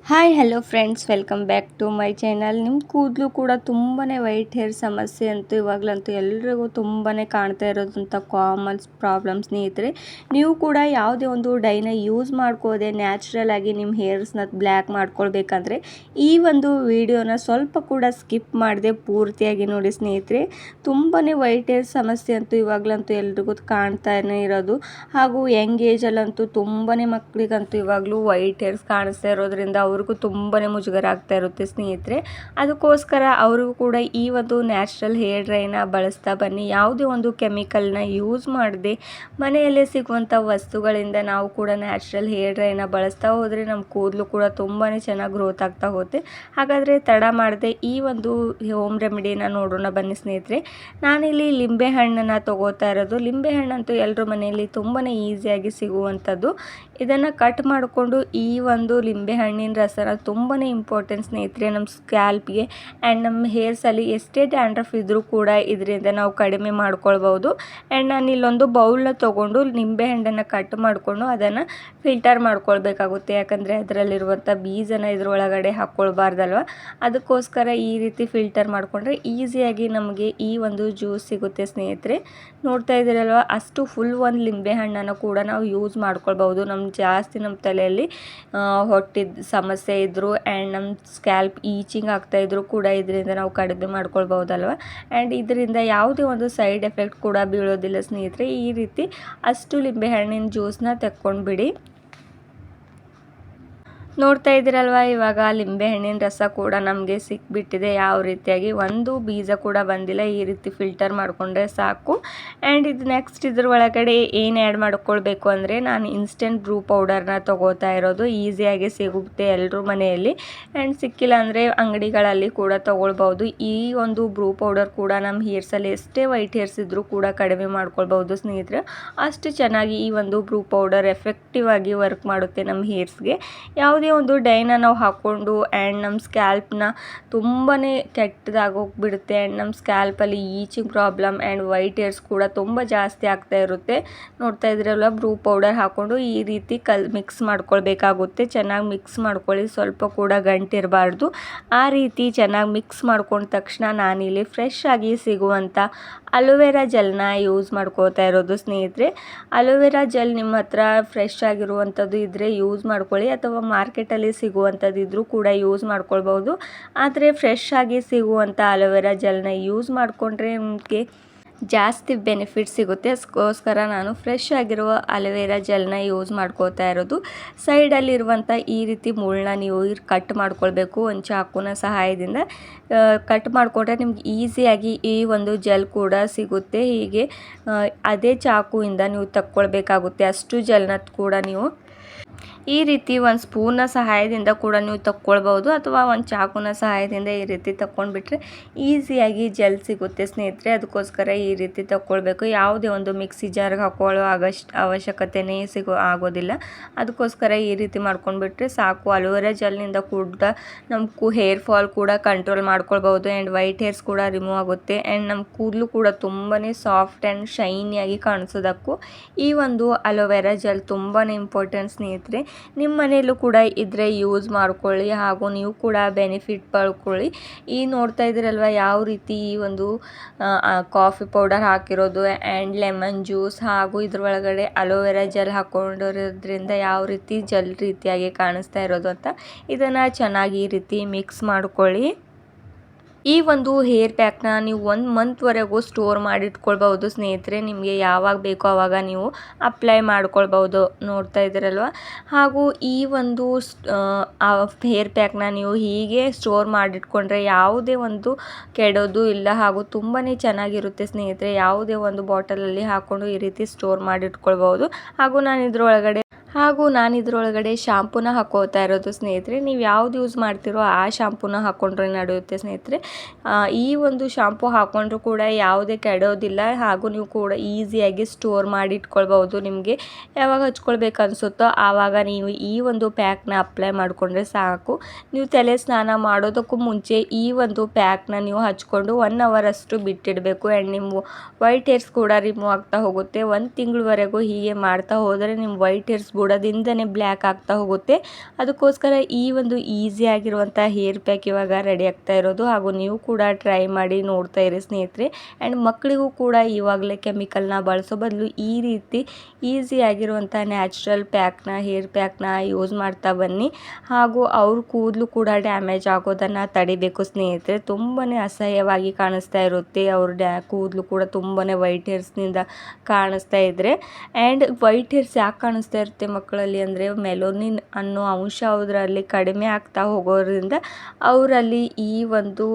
Hi hello friends, welcome back to my channel. ನಿಮ್ಮ ಕೂದಲು ಕೂಡ ತುಂಬಾ ವೈಟ್ ಹೇರ್ ಸಮಸ್ಯೆ ಅಂತೂ ಇವಾಗಲಂತೂ ಎಲ್ರಿಗೂ ತುಂಬಾ ಕಾಣ್ತಾ ಇರೋದಂಥ ಕಾಮನ್ ಪ್ರಾಬ್ಲಮ್ ಸ್ನೇಹಿತರೆ. ನೀವು ಕೂಡ ಯಾವುದೇ ಒಂದು ಡೈನ ಯೂಸ್ ಮಾಡ್ಕೋದೆ ನ್ಯಾಚುರಲ್ ಆಗಿ ನಿಮ್ಮ ಹೇರ್ಸ್ನ ಬ್ಲ್ಯಾಕ್ ಮಾಡ್ಕೊಳ್ಬೇಕಂದ್ರೆ ಈ ಒಂದು ವಿಡಿಯೋನ ಸ್ವಲ್ಪ ಕೂಡ ಸ್ಕಿಪ್ ಮಾಡದೆ ಪೂರ್ತಿಯಾಗಿ ನೋಡಿ ಸ್ನೇಹಿತರೆ. ತುಂಬಾ ವೈಟ್ ಹೇರ್ ಸಮಸ್ಯೆ ಅಂತೂ ಇವಾಗಲಂತೂ ಎಲ್ರಿಗೂ ಕಾಣ್ತಾನೆ ಇರೋದು. ಹಾಗೂ ಯಂಗ್ ಏಜಲ್ಲಂತೂ ತುಂಬಾ ಮಕ್ಕಳಿಗಂತೂ ಇವಾಗಲೂ ವೈಟ್ ಹೇರ್ಸ್ ಕಾಣಿಸ್ತಾ ಇರೋದ್ರಿಂದ ಅವ್ರಿಗೂ ತುಂಬಾ ಮುಜುಗರ ಆಗ್ತಾ ಇರುತ್ತೆ ಸ್ನೇಹಿತರೆ. ಅದಕ್ಕೋಸ್ಕರ ಅವ್ರಿಗೂ ಕೂಡ ಈ ಒಂದು ನ್ಯಾಚುರಲ್ ಹೇರ್ ಡ್ರೈನ ಬಳಸ್ತಾ ಬನ್ನಿ. ಯಾವುದೇ ಒಂದು ಕೆಮಿಕಲ್ನ ಯೂಸ್ ಮಾಡದೆ ಮನೆಯಲ್ಲೇ ಸಿಗುವಂಥ ವಸ್ತುಗಳಿಂದ ನಾವು ಕೂಡ ನ್ಯಾಚುರಲ್ ಹೇರ್ ಡ್ರೈನ ಬಳಸ್ತಾ ಹೋದರೆ ನಮ್ಮ ಕೂದಲು ಕೂಡ ತುಂಬಾ ಚೆನ್ನಾಗಿ ಗ್ರೋತ್ ಆಗ್ತಾ ಹೋಗುತ್ತೆ. ಹಾಗಾದರೆ ತಡ ಮಾಡದೆ ಈ ಒಂದು ಹೋಮ್ ರೆಮಿಡಿನ ನೋಡೋಣ ಬನ್ನಿ ಸ್ನೇಹಿತರೆ. ನಾನಿಲ್ಲಿ ಲಿಂಬೆ ಹಣ್ಣನ್ನು ತಗೋತಾ ಇರೋದು. ಲಿಂಬೆ ಹಣ್ಣಂತೂ ಎಲ್ಲರ ಮನೆಯಲ್ಲಿ ತುಂಬಾ ಈಸಿಯಾಗಿ ಸಿಗುವಂಥದ್ದು. ಇದನ್ನು ಕಟ್ ಮಾಡಿಕೊಂಡು ಈ ಒಂದು ಲಿಂಬೆ ಹಣ್ಣಿನ ರಸನ ತುಂಬಾ ಇಂಪಾರ್ಟೆಂಟ್ ಸ್ನೇಹಿತರೆ ನಮ್ಮ ಸ್ಕ್ಯಾಲ್ಪ್ಗೆ ಆ್ಯಂಡ್ ನಮ್ಮ ಹೇರ್ಸಲ್ಲಿ ಎಷ್ಟೇ ಡ್ಯಾಂಡ್ರಫ್ ಇದ್ದರೂ ಕೂಡ ಇದರಿಂದ ನಾವು ಕಡಿಮೆ ಮಾಡ್ಕೊಳ್ಬೋದು. ಆ್ಯಂಡ್ ನಾನು ಇಲ್ಲೊಂದು ಬೌಲ್ನ ತೊಗೊಂಡು ನಿಂಬೆ ಹಣ್ಣನ್ನು ಕಟ್ ಮಾಡಿಕೊಂಡು ಅದನ್ನು ಫಿಲ್ಟರ್ ಮಾಡ್ಕೊಳ್ಬೇಕಾಗುತ್ತೆ. ಯಾಕಂದರೆ ಅದರಲ್ಲಿರುವಂಥ ಬೀಜನ ಇದ್ರೊಳಗಡೆ ಹಾಕ್ಕೊಳ್ಬಾರ್ದಲ್ವ. ಅದಕ್ಕೋಸ್ಕರ ಈ ರೀತಿ ಫಿಲ್ಟರ್ ಮಾಡಿಕೊಂಡ್ರೆ ಈಸಿಯಾಗಿ ನಮಗೆ ಈ ಒಂದು ಜ್ಯೂಸ್ ಸಿಗುತ್ತೆ ಸ್ನೇಹಿತರೆ. ನೋಡ್ತಾ ಇದ್ದೀರಲ್ವ, ಅಷ್ಟು ಫುಲ್ ಒಂದು ಲಿಂಬೆ ಹಣ್ಣನ್ನು ಕೂಡ ನಾವು ಯೂಸ್ ಮಾಡ್ಕೊಳ್ಬೋದು. ನಮ್ಮ ತಲೆಯಲ್ಲಿ ಹೊಟ್ಟಿದ ಸಮಸ್ಯೆ ಇದ್ದರು ಆ್ಯಂಡ್ ನಮ್ಮ ಸ್ಕ್ಯಾಲ್ಪ್ ಈಚಿಂಗ್ ಆಗ್ತಾಯಿದ್ರು ಕೂಡ ಇದರಿಂದ ನಾವು ಕಡಿಮೆ ಮಾಡ್ಕೊಳ್ಬೋದಲ್ವ. ಆ್ಯಂಡ್ ಇದರಿಂದ ಯಾವುದೇ ಒಂದು ಸೈಡ್ ಎಫೆಕ್ಟ್ ಕೂಡ ಬೀಳೋದಿಲ್ಲ ಸ್ನೇಹಿತರೆ. ಈ ರೀತಿ ಅಷ್ಟು ಲಿಂಬೆ ಹಣ್ಣಿನ ಜ್ಯೂಸನ್ನ ತೆಕ್ಕೊಂಡ್ಬಿಡಿ. ನೋಡ್ತಾ ಇದ್ದೀರಲ್ವ, ಇವಾಗ ಲಿಂಬೆ ಹಣ್ಣಿನ ರಸ ಕೂಡ ನಮಗೆ ಸಿಕ್ಬಿಟ್ಟಿದೆ. ಯಾವ ರೀತಿಯಾಗಿ ಒಂದು ಬೀಜ ಕೂಡ ಬಂದಿಲ್ಲ. ಈ ರೀತಿ ಫಿಲ್ಟರ್ ಮಾಡಿಕೊಂಡ್ರೆ ಸಾಕು. ಆ್ಯಂಡ್ ಇದು ನೆಕ್ಸ್ಟ್ ಇದ್ರ ಒಳಗಡೆ ಏನು ಆ್ಯಡ್ ಮಾಡ್ಕೊಳ್ಬೇಕು ಅಂದರೆ, ನಾನು ಇನ್ಸ್ಟೆಂಟ್ ಬ್ರೂ ಪೌಡರ್ನ ತೊಗೋತಾ ಇರೋದು. ಈಸಿಯಾಗಿ ಸಿಗುತ್ತೆ ಎಲ್ಲರೂ ಮನೆಯಲ್ಲಿ. ಆ್ಯಂಡ್ ಸಿಕ್ಕಿಲ್ಲ ಅಂದರೆ ಅಂಗಡಿಗಳಲ್ಲಿ ಕೂಡ ತೊಗೊಳ್ಬೋದು. ಈ ಒಂದು ಬ್ರೂ ಪೌಡರ್ ಕೂಡ ನಮ್ಮ ಹೇರ್ಸಲ್ಲಿ ಎಷ್ಟೇ ವೈಟ್ ಹೇರ್ಸ್ ಇದ್ದರೂ ಕೂಡ ಕಡಿಮೆ ಮಾಡ್ಕೊಳ್ಬೋದು ಸ್ನೇಹಿತರೆ. ಅಷ್ಟು ಚೆನ್ನಾಗಿ ಈ ಒಂದು ಬ್ರೂ ಪೌಡರ್ ಎಫೆಕ್ಟಿವ್ ಆಗಿ ವರ್ಕ್ ಮಾಡುತ್ತೆ ನಮ್ಮ ಹೇರ್ಸ್ಗೆ. ಯಾವುದೇ ಒಂದು ಡೈನ ನಾವು ಹಾಕ್ಕೊಂಡು ಆ್ಯಂಡ್ ನಮ್ಮ ಸ್ಕ್ಯಾಲ್ಪ್ನ ತುಂಬಾ ಕೆಟ್ಟದಾಗೋಗ್ಬಿಡುತ್ತೆ. ಆ್ಯಂಡ್ ನಮ್ಮ ಸ್ಕ್ಯಾಲ್ಪಲ್ಲಿ itching problem and white hairs ಕೂಡ ತುಂಬ ಜಾಸ್ತಿ ಆಗ್ತಾ ಇರುತ್ತೆ. ನೋಡ್ತಾ ಇದ್ರಲ್ಲ, ಬ್ರೂ ಪೌಡರ್ ಹಾಕ್ಕೊಂಡು ಈ ರೀತಿ ಮಿಕ್ಸ್ ಮಾಡ್ಕೊಳ್ಬೇಕಾಗುತ್ತೆ. ಚೆನ್ನಾಗಿ ಮಿಕ್ಸ್ ಮಾಡ್ಕೊಳ್ಳಿ, ಸ್ವಲ್ಪ ಕೂಡ ಗಂಟಿರಬಾರ್ದು. ಆ ರೀತಿ ಚೆನ್ನಾಗಿ ಮಿಕ್ಸ್ ಮಾಡ್ಕೊಂಡ ತಕ್ಷಣ ನಾನಿಲ್ಲಿ ಫ್ರೆಶ್ ಆಗಿ ಸಿಗುವಂಥ ಅಲೋವೆರಾ ಜೆಲ್ನ ಯೂಸ್ ಮಾಡ್ಕೋತಾ ಇರೋದು ಸ್ನೇಹಿತರೆ. ಅಲೋವೆರಾ ಜೆಲ್ ನಿಮ್ಮ ಹತ್ರ ಫ್ರೆಶ್ ಆಗಿರುವಂಥದ್ದು ಇದ್ದರೆ ಯೂಸ್ ಮಾಡ್ಕೊಳ್ಳಿ, ಅಥವಾ ಮಾರ್ಕೆಟಲ್ಲಿ ಸಿಗುವಂಥದ್ದು ಇದ್ದರೂ ಕೂಡ ಯೂಸ್ ಮಾಡ್ಕೊಳ್ಬೋದು. ಆದರೆ ಫ್ರೆಶ್ ಆಗಿ ಸಿಗುವಂಥ ಅಲೋವೆರಾ ಜೆಲ್ನ ಯೂಸ್ ಮಾಡಿಕೊಂಡ್ರೆ ನಿಮಗೆ ಜಾಸ್ತಿ ಬೆನಿಫಿಟ್ ಸಿಗುತ್ತೆ. ಅದಕ್ಕೋಸ್ಕರ ನಾನು ಫ್ರೆಶ್ ಆಗಿರುವ ಅಲೋವೆರಾ ಜೆಲ್ನ ಯೂಸ್ ಮಾಡ್ಕೋತಾ ಇರೋದು. ಸೈಡಲ್ಲಿರುವಂಥ ಈ ರೀತಿ ಮುಳ್ಳನ್ನ ನೀವು ಕಟ್ ಮಾಡ್ಕೊಳ್ಬೇಕು. ಒಂದು ಚಾಕುನ ಸಹಾಯದಿಂದ ಕಟ್ ಮಾಡಿಕೊಂಡ್ರೆ ನಿಮ್ಗೆ ಈಸಿಯಾಗಿ ಈ ಒಂದು ಜೆಲ್ ಕೂಡ ಸಿಗುತ್ತೆ. ಹೀಗೆ ಅದೇ ಚಾಕುವಿಂದ ನೀವು ತಕ್ಕೊಳ್ಬೇಕಾಗುತ್ತೆ. ಅಷ್ಟು ಜೆಲ್ನ ಕೂಡ ನೀವು ಈ ರೀತಿ ಒಂದು ಸ್ಪೂನ್ನ ಸಹಾಯದಿಂದ ಕೂಡ ನೀವು ತಕ್ಕೊಳ್ಬೋದು, ಅಥವಾ ಒಂದು ಚಾಕುನ ಸಹಾಯದಿಂದ ಈ ರೀತಿ ತಕ್ಕೊಂಡ್ಬಿಟ್ರೆ ಈಸಿಯಾಗಿ ಜೆಲ್ ಸಿಗುತ್ತೆ ಸ್ನೇಹಿತರೆ. ಅದಕ್ಕೋಸ್ಕರ ಈ ರೀತಿ ತಕ್ಕೊಳ್ಬೇಕು. ಯಾವುದೇ ಒಂದು ಮಿಕ್ಸಿ ಜಾರ್ಗೆ ಹಾಕೊಳ್ಳೋ ಅವಶ್ಯಕತೆನೇ ಆಗೋದಿಲ್ಲ. ಅದಕ್ಕೋಸ್ಕರ ಈ ರೀತಿ ಮಾಡ್ಕೊಂಡ್ಬಿಟ್ರೆ ಸಾಕು. ಅಲೋವೆರಾ ಜೆಲ್ನಿಂದ ಕೂಡ ನಮ್ಮ ಹೇರ್ ಫಾಲ್ ಕೂಡ ಕಂಟ್ರೋಲ್ ಮಾಡ್ಕೊಳ್ಬೋದು. ಆ್ಯಂಡ್ ವೈಟ್ ಹೇರ್ಸ್ ಕೂಡ ರಿಮೂವ್ ಆಗುತ್ತೆ. ಆ್ಯಂಡ್ ನಮ್ಮ ಕೂದಲು ಕೂಡ ತುಂಬಾ ಸಾಫ್ಟ್ ಆ್ಯಂಡ್ ಶೈನಿಯಾಗಿ ಕಾಣಿಸೋದಕ್ಕೂ ಈ ಒಂದು ಅಲೋವೆರಾ ಜೆಲ್ ತುಂಬಾ ಇಂಪಾರ್ಟೆಂಟ್ ಸ್ನೇಹಿತರೆ. ನಿಮ್ಮ ಮನೆಯಲ್ಲೂ ಕೂಡ ಇದ್ರೆ ಯೂಸ್ ಮಾಡ್ಕೊಳ್ಳಿ, ಹಾಗೂ ನೀವು ಕೂಡ ಬೆನಿಫಿಟ್ ಪಡ್ಕೊಳ್ಳಿ. ಈ ನೋಡ್ತಾ ಇದ್ದೀರಲ್ವ, ಯಾವ ರೀತಿ ಈ ಒಂದು ಕಾಫಿ ಪೌಡರ್ ಹಾಕಿರೋದು ಆ್ಯಂಡ್ ಲೆಮನ್ ಜ್ಯೂಸ್ ಹಾಗೂ ಇದ್ರೊಳಗಡೆ ಅಲೋವೆರಾ ಜೆಲ್ ಹಾಕೊಂಡಿರೋದ್ರಿಂದ ಯಾವ ರೀತಿ ಜೆಲ್ ರೀತಿಯಾಗಿ ಕಾಣಿಸ್ತಾ ಇರೋದು ಅಂತ. ಇದನ್ನು ಚೆನ್ನಾಗಿ ಈ ರೀತಿ ಮಿಕ್ಸ್ ಮಾಡ್ಕೊಳ್ಳಿ. ಈ ಒಂದು ಹೇರ್ ಪ್ಯಾಕ್ನ ನೀವು 1 ಮಂತ್ವರೆಗೂ ಸ್ಟೋರ್ ಮಾಡಿಟ್ಕೊಳ್ಬೋದು ಸ್ನೇಹಿತರೆ. ನಿಮಗೆ ಯಾವಾಗ ಬೇಕೋ ಆವಾಗ ನೀವು ಅಪ್ಲೈ ಮಾಡ್ಕೊಳ್ಬೋದು. ನೋಡ್ತಾ ಇದ್ದೀರಲ್ವ, ಹಾಗೂ ಈ ಒಂದು ಹೇರ್ ಪ್ಯಾಕ್ನ ನೀವು ಹೀಗೆ ಸ್ಟೋರ್ ಮಾಡಿಟ್ಕೊಂಡ್ರೆ ಯಾವುದೇ ಒಂದು ಕೆಡೋದು ಇಲ್ಲ, ಹಾಗೂ ತುಂಬಾ ಚೆನ್ನಾಗಿರುತ್ತೆ ಸ್ನೇಹಿತರೆ. ಯಾವುದೇ ಒಂದು ಬಾಟಲಲ್ಲಿ ಹಾಕ್ಕೊಂಡು ಈ ರೀತಿ ಸ್ಟೋರ್ ಮಾಡಿಟ್ಕೊಳ್ಬೋದು. ಹಾಗೂ ನಾನು ಇದರೊಳಗಡೆ ಶಾಂಪೂನ ಹಾಕೋತಾ ಇರೋದು ಸ್ನೇಹಿತರೆ. ನೀವು ಯಾವ್ದು ಯೂಸ್ ಮಾಡ್ತಿರೋ ಆ ಶಾಂಪೂನ ಹಾಕ್ಕೊಂಡ್ರೆ ನಡೆಯುತ್ತೆ ಸ್ನೇಹಿತರೆ. ಈ ಒಂದು ಶಾಂಪೂ ಹಾಕ್ಕೊಂಡ್ರೂ ಕೂಡ ಯಾವುದೇ ಕೆಡೋದಿಲ್ಲ, ಹಾಗೂ ನೀವು ಕೂಡ ಈಸಿಯಾಗಿ ಸ್ಟೋರ್ ಮಾಡಿ ಇಟ್ಕೊಳ್ಬೋದು. ನಿಮಗೆ ಯಾವಾಗ ಹಚ್ಕೊಳ್ಬೇಕು ಅನಿಸುತ್ತೋ ಆವಾಗ ನೀವು ಈ ಒಂದು ಪ್ಯಾಕ್ನ ಅಪ್ಲೈ ಮಾಡಿಕೊಂಡ್ರೆ ಸಾಕು. ನೀವು ತಲೆ ಸ್ನಾನ ಮಾಡೋದಕ್ಕೂ ಮುಂಚೆ ಈ ಒಂದು ಪ್ಯಾಕ್ನ ನೀವು ಹಚ್ಕೊಂಡು 1 ಅವರ್ ಅಷ್ಟು ಬಿಟ್ಟಿಡಬೇಕು. ಆ್ಯಂಡ್ ನಿಮ್ಮ ವೈಟ್ ಹೇರ್ಸ್ ಕೂಡ ರಿಮೂವ್ ಆಗ್ತಾ ಹೋಗುತ್ತೆ. 1 ತಿಂಗಳವರೆಗೂ ಹೀಗೆ ಮಾಡ್ತಾ ಹೋದರೆ ನಿಮ್ಮ ವೈಟ್ ಹೇರ್ಸ್ ಬುಡದಿಂದನೇ ಬ್ಲ್ಯಾಕ್ ಆಗ್ತಾ ಹೋಗುತ್ತೆ. ಅದಕ್ಕೋಸ್ಕರ ಈ ಒಂದು ಈಸಿ ಆಗಿರುವಂಥ ಹೇರ್ ಪ್ಯಾಕ್ ಇವಾಗ ರೆಡಿ ಆಗ್ತಾ ಇರೋದು. ಹಾಗೂ ನೀವು ಕೂಡ ಟ್ರೈ ಮಾಡಿ ನೋಡ್ತಾ ಇರಿ ಸ್ನೇಹಿತರೆ. ಆ್ಯಂಡ್ ಮಕ್ಕಳಿಗೂ ಕೂಡ ಇವಾಗಲೇ ಕೆಮಿಕಲ್ನ ಬಳಸೋ ಬದಲು ಈ ರೀತಿ ಈಸಿ ಆಗಿರುವಂಥ ನ್ಯಾಚುರಲ್ ಪ್ಯಾಕ್ನ ಹೇರ್ ಪ್ಯಾಕ್ನ ಯೂಸ್ ಮಾಡ್ತಾ ಬನ್ನಿ. ಹಾಗೂ ಅವ್ರ ಕೂದಲು ಕೂಡ ಡ್ಯಾಮೇಜ್ ಆಗೋದನ್ನು ತಡಿಬೇಕು ಸ್ನೇಹಿತರೆ. ತುಂಬಾ ಅಸಹ್ಯವಾಗಿ ಕಾಣಿಸ್ತಾ ಇರುತ್ತೆ. ಅವ್ರ ಕೂದಲು ಕೂಡ ತುಂಬಾ ವೈಟ್ ಹೇರ್ಸ್ನಿಂದ ಕಾಣಿಸ್ತಾ ಇದ್ದರೆ. ಆ್ಯಂಡ್ ವೈಟ್ ಹೇರ್ಸ್ ಯಾಕೆ ಕಾಣಿಸ್ತಾ ಇರುತ್ತೆ ಮಕ್ಕಳಲ್ಲಿ ಅಂದರೆ ಮೆಲೋನಿನ್ ಅನ್ನೋ ಅಂಶ ಅದರಲ್ಲಿ ಕಡಿಮೆ ಆಗ್ತಾ ಹೋಗೋದ್ರಿಂದ ಅವರಲ್ಲಿ ಈ ಒಂದು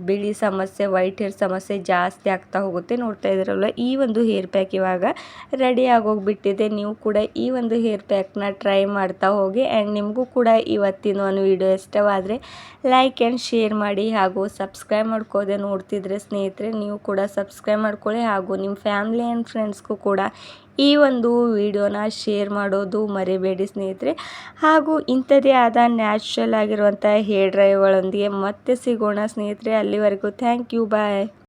ಬಿಳಿ ಸಮಸ್ಯೆ ವೈಟ್ ಹೇರ್ ಸಮಸ್ಯೆ ಜಾಸ್ತಿ ಆಗ್ತಾ ಹೋಗುತ್ತೆ. ನೋಡ್ತಾ ಇದ್ದೀರಲ್ಲ, ಈ ಒಂದು ಹೇರ್ ಪ್ಯಾಕ್ ಇವಾಗ ರೆಡಿ ಆಗೋಗ್ಬಿಟ್ಟಿದೆ. ನೀವು ಕೂಡ ಈ ಒಂದು ಹೇರ್ ಪ್ಯಾಕ್ನ ಟ್ರೈ ಮಾಡ್ತಾ ಹೋಗಿ. ಆ್ಯಂಡ್ ನಿಮಗೂ ಕೂಡ ಇವತ್ತಿನ ಒಂದು ವಿಡಿಯೋ ಇಷ್ಟವಾದರೆ ಲೈಕ್ ಆ್ಯಂಡ್ ಶೇರ್ ಮಾಡಿ. ಹಾಗೂ ಸಬ್ಸ್ಕ್ರೈಬ್ ಮಾಡ್ಕೋದೆ ನೋಡ್ತಿದ್ರೆ ಸ್ನೇಹಿತರೆ, ನೀವು ಕೂಡ ಸಬ್ಸ್ಕ್ರೈಬ್ ಮಾಡ್ಕೊಳ್ಳಿ. ಹಾಗೂ ನಿಮ್ಮ ಫ್ಯಾಮಿಲಿ ಆ್ಯಂಡ್ ಫ್ರೆಂಡ್ಸ್ಗೂ ಕೂಡ ಈ ಒಂದು ವಿಡಿಯೋನ ಶೇರ್ ಮಾಡೋದು ಮರಿಬೇಡಿ ಸ್ನೇಹಿತರೆ. ಹಾಗೂ ಇಂಥದ್ದೇ ಆದ ನ್ಯಾಚುರಲ್ ಆಗಿರುವಂಥ ಹೇರ್ ಡ್ರೈಗಳೊಂದಿಗೆ ಮತ್ತೆ ಸಿಗೋಣ ಸ್ನೇಹಿತರೆ. ಅಲ್ಲಿವರೆಗೂ ಥ್ಯಾಂಕ್ ಯು, ಬಾಯ್.